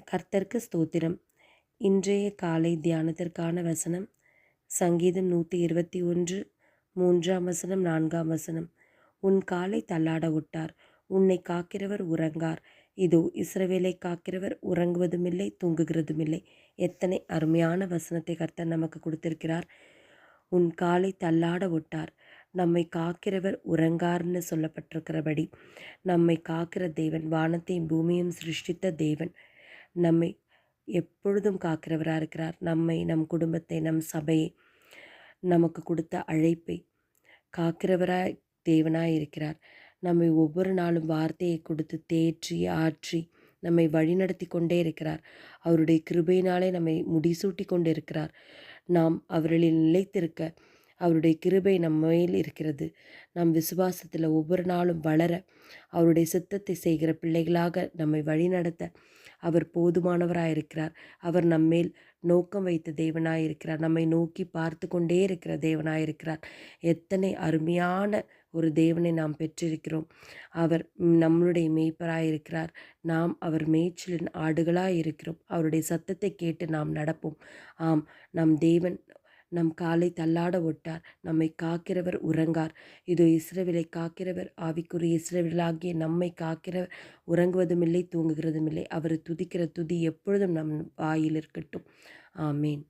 கர்த்தருக்கு ஸ்தோத்திரம். இன்றைய காலை தியானத்திற்கான வசனம் சங்கீதம் 121 3ஆம் வசனம் 4ஆம் வசனம். உன் காலை தள்ளாட விட்டார், உன்னை காக்கிறவர் உறங்கார். இதோ இஸ்ரவேலை காக்கிறவர் உறங்குவதுமில்லை தூங்குகிறதுமில்லை. எத்தனை அருமையான வசனத்தை கர்த்தர் நமக்கு கொடுத்திருக்கிறார். உன் காலை தள்ளாட விட்டார், நம்மை காக்கிறவர் உறங்கார்னு சொல்லப்பட்டிருக்கிறபடி நம்மை காக்கிற தேவன், வானத்தையும் பூமியும் சிருஷ்டித்த தேவன் நம்மை எப்பொழுதும் காக்கிறவராக இருக்கிறார். நம்மை, நம் குடும்பத்தை, நம் சபையை, நமக்கு கொடுத்த அழைப்பை காக்கிறவராய் தேவனாய் இருக்கிறார். நம்மை ஒவ்வொரு நாளும் வார்த்தையை கொடுத்து தேற்றி ஆற்றி நம்மை வழிநடத்தி கொண்டே இருக்கிறார். அவருடைய கிருபையினாலே நம்மை முடிசூட்டி கொண்டு இருக்கிறார். நாம் அவர்களில் நிலைத்திருக்க அவருடைய கிருபை நம்ம மேல் இருக்கிறது. நம் விசுவாசத்தில் ஒவ்வொரு நாளும் வளர, அவருடைய சித்தத்தை செய்கிற பிள்ளைகளாக நம்மை வழிநடத்த அவர் போதுமானவராயிருக்கிறார். அவர் நம்மேல் நோக்கம் வைத்த தேவனாயிருக்கிறார். நம்மை நோக்கி பார்த்து கொண்டே இருக்கிற தேவனாயிருக்கிறார். எத்தனை அருமையான ஒரு தேவனை நாம் பெற்றிருக்கிறோம். அவர் நம்மளுடைய மேய்ப்பராயிருக்கிறார். நாம் அவர் மேய்ச்சலின் ஆடுகளாயிருக்கிறோம். அவருடைய சத்தத்தை கேட்டு நாம் நடப்போம். ஆம், நம் தேவன் நம் காலை தள்ளாட விட்டார், நம்மை காக்கிறவர் உறங்கார். இதோ இஸ்ரவேலை காக்கிறவர், ஆவிக்குரிய இஸ்ரவேலாகிய நம்மை காக்கிறவர் உறங்குவதுமில்லை தூங்குகிறதுமில்லை. அவர் துதிக்கிற துதி எப்பொழுதும் நம் வாயில் இருக்கட்டும். ஆமேன்.